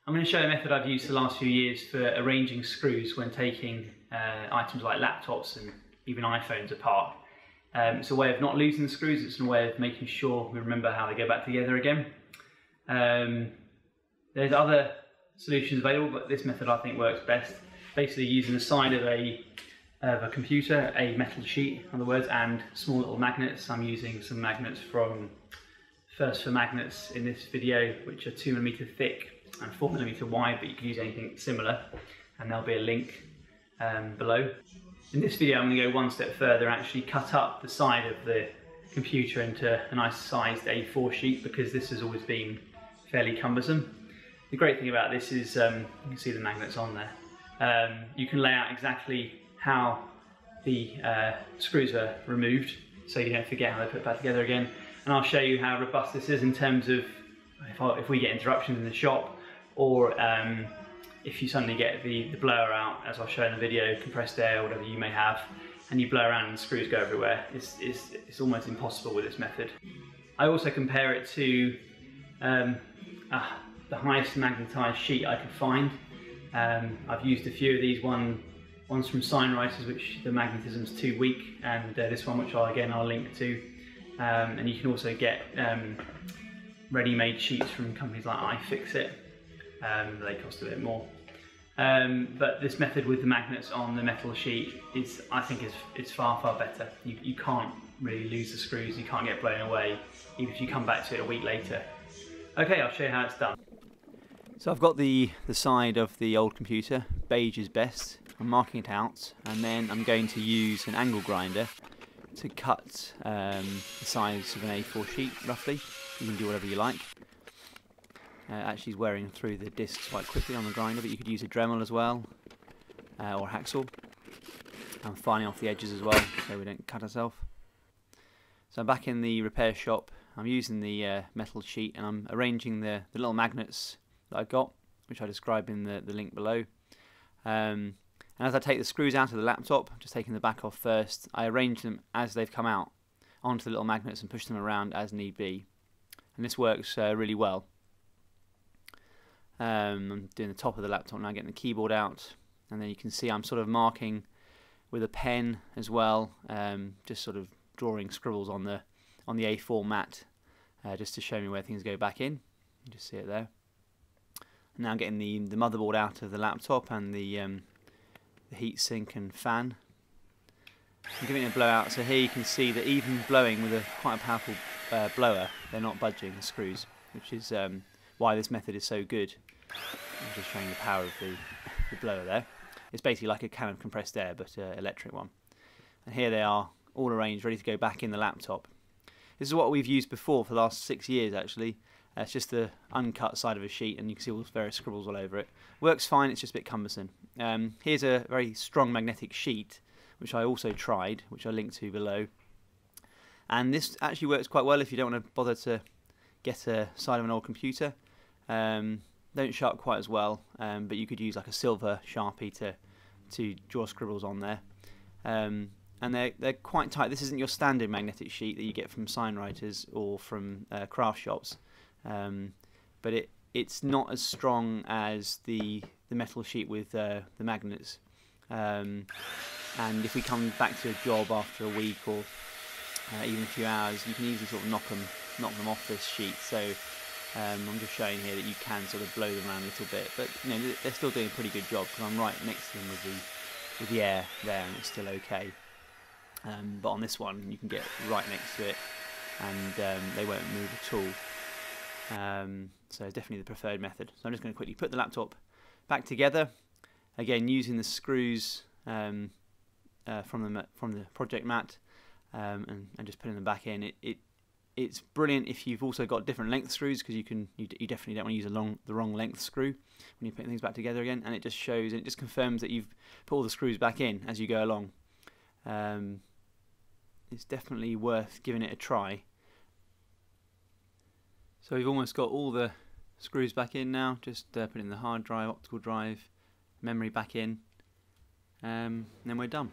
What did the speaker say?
I'm going to show a method I've used for the last few years for arranging screws when taking items like laptops and even iPhones apart. It's a way of not losing the screws, it's a way of making sure we remember how they go back together again. There's other solutions available, but this method I think works best. Basically using the side of a computer, a metal sheet in other words, and small little magnets. I'm using some magnets from First for Magnets in this video, which are 2mm thick and 4mm wide, but you can use anything similar, and there'll be a link below. In this video I'm going to go one step further and actually cut up the side of the computer into a nice sized A4 sheet, because this has always been fairly cumbersome. The great thing about this is, you can see the magnets on there, you can lay out exactly how the screws are removed, so you don't forget how they're put back together again. And I'll show you how robust this is in terms of if we get interruptions in the shop, or if you suddenly get the blower out, as I'll show in the video, compressed air, whatever you may have, and you blow around and the screws go everywhere. It's almost impossible with this method. I also compare it to the highest magnetised sheet I could find. I've used a few of these, one's from Signwriters, which the magnetism's too weak, and this one, which I'll link to. And you can also get ready-made sheets from companies like iFixit. They cost a bit more. But this method with the magnets on the metal sheet I think is far better. You can't really lose the screws, you can't get blown away, even if you come back to it a week later. Okay, I'll show you how it's done. So I've got the side of the old computer, beige is best. I'm marking it out, and then I'm going to use an angle grinder to cut the size of an A4 sheet, roughly. You can do whatever you like. Actually is wearing through the discs quite quickly on the grinder, but you could use a Dremel as well, or a hacksaw. I'm filing off the edges as well, so we don't cut ourselves. So I'm back in the repair shop. I'm using the metal sheet, and I'm arranging the little magnets that I've got, which I describe in the link below. And as I take the screws out of the laptop, just taking the back off first, I arrange them as they've come out onto the little magnets and push them around as need be. And this works really well. I'm doing the top of the laptop now, getting the keyboard out, and then you can see I'm sort of marking with a pen as well, just sort of drawing scribbles on the A4 mat, just to show me where things go back in. You just see it there. Now I'm getting the motherboard out of the laptop and the heatsink and fan. I'm giving it a blowout, so here you can see that even blowing with quite a powerful blower, they're not budging the screws, which is why this method is so good. I'm just showing the power of the blower there. It's basically like a can of compressed air, but an electric one. And here they are, all arranged, ready to go back in the laptop. This is what we've used before for the last 6 years actually. It's just the uncut side of a sheet, and you can see all the various scribbles all over it. Works fine, it's just a bit cumbersome. Here's a very strong magnetic sheet, which I also tried, which I'll link to below. And this actually works quite well if you don't want to bother to get a side of an old computer. Don't sharp quite as well, but you could use like a silver Sharpie to draw scribbles on there. And they're quite tight. This isn't your standard magnetic sheet that you get from Signwriters or from craft shops, but it's not as strong as the metal sheet with the magnets. And if we come back to a job after a week or even a few hours, you can easily sort of knock them off this sheet. So I'm just showing here that you can sort of blow them around a little bit, but you know, they're still doing a pretty good job because I'm right next to them with the air there, and it's still okay. But on this one, you can get right next to it, and they won't move at all. So it's definitely the preferred method. So I'm just going to quickly put the laptop back together, again using the screws from the project mat, and just putting them back in. It's brilliant if you've also got different length screws, because you definitely don't want to use the wrong length screw when you're putting things back together again, and it just shows and it just confirms that you've put all the screws back in as you go along. It's definitely worth giving it a try. So we've almost got all the screws back in now, just putting the hard drive, optical drive, memory back in, and then we're done.